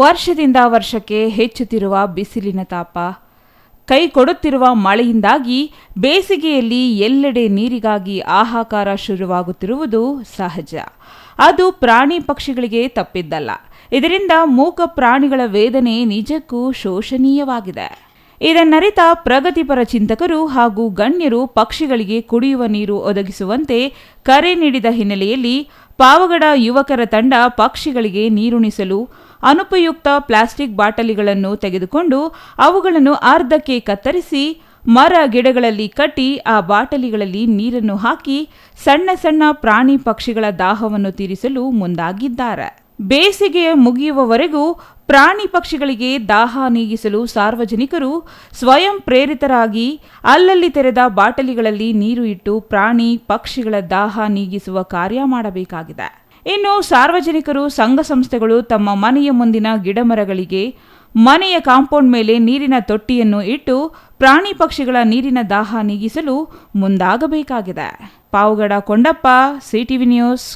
ವರ್ಷದಿಂದ ವರ್ಷಕ್ಕೆ ಹೆಚ್ಚುತ್ತಿರುವ ಬಿಸಿಲಿನ ತಾಪ, ಕೈ ಕೊಡುತ್ತಿರುವ ಮಳೆಯಿಂದಾಗಿ ಬೇಸಿಗೆಯಲ್ಲಿ ಎಲ್ಲೆಡೆ ನೀರಿಗಾಗಿ ಹಾಹಾಕಾರ ಶುರುವಾಗುತ್ತಿರುವುದು ಸಹಜ. ಅದು ಪ್ರಾಣಿ ಪಕ್ಷಿಗಳಿಗೆ ತಪ್ಪಿದ್ದಲ್ಲ. ಇದರಿಂದ ಮೂಕ ಪ್ರಾಣಿಗಳ ವೇದನೆ ನಿಜಕ್ಕೂ ಶೋಷನೀಯವಾಗಿದೆ. ಇದನ್ನರಿತ ಪ್ರಗತಿಪರ ಚಿಂತಕರು ಹಾಗೂ ಗಣ್ಯರು ಪಕ್ಷಿಗಳಿಗೆ ಕುಡಿಯುವ ನೀರು ಒದಗಿಸುವಂತೆ ಕರೆ ನೀಡಿದ ಹಿನ್ನೆಲೆಯಲ್ಲಿ ಪಾವಗಡ ಯುವಕರ ತಂಡ ಪಕ್ಷಿಗಳಿಗೆ ನೀರುಣಿಸಲು ಅನುಪಯುಕ್ತ ಪ್ಲಾಸ್ಟಿಕ್ ಬಾಟಲಿಗಳನ್ನು ತೆಗೆದುಕೊಂಡು ಅವುಗಳನ್ನು ಅರ್ಧಕ್ಕೆ ಕತ್ತರಿಸಿ ಮರ ಗಿಡಗಳಲ್ಲಿ ಕಟ್ಟಿ ಆ ಬಾಟಲಿಗಳಲ್ಲಿ ನೀರನ್ನು ಹಾಕಿ ಸಣ್ಣ ಸಣ್ಣ ಪ್ರಾಣಿ ಪಕ್ಷಿಗಳ ದಾಹವನ್ನು ತೀರಿಸಲು ಮುಂದಾಗಿದ್ದಾರೆ. ಬೇಸಿಗೆ ಮುಗಿಯುವವರೆಗೂ ಪ್ರಾಣಿ ಪಕ್ಷಿಗಳಿಗೆ ದಾಹ ನೀಗಿಸಲು ಸಾರ್ವಜನಿಕರು ಸ್ವಯಂ ಪ್ರೇರಿತರಾಗಿ ಅಲ್ಲಲ್ಲಿ ತೆರೆದ ಬಾಟಲಿಗಳಲ್ಲಿ ನೀರು ಇಟ್ಟು ಪ್ರಾಣಿ ಪಕ್ಷಿಗಳ ದಾಹ ನೀಗಿಸುವ ಕಾರ್ಯ ಮಾಡಬೇಕಾಗಿದೆ. ಇನ್ನು ಸಾರ್ವಜನಿಕರು, ಸಂಘ ಸಂಸ್ಥೆಗಳು ತಮ್ಮ ಮನೆಯ ಮುಂದಿನ ಗಿಡಮರಗಳಿಗೆ, ಮನೆಯ ಕಾಂಪೌಂಡ್ ಮೇಲೆ ನೀರಿನ ತೊಟ್ಟಿಯನ್ನು ಇಟ್ಟು ಪ್ರಾಣಿ ಪಕ್ಷಿಗಳ ನೀರಿನ ದಾಹ ನೀಗಿಸಲು ಮುಂದಾಗಬೇಕಾಗಿದೆ. Pavagada Kondappa, CTV news.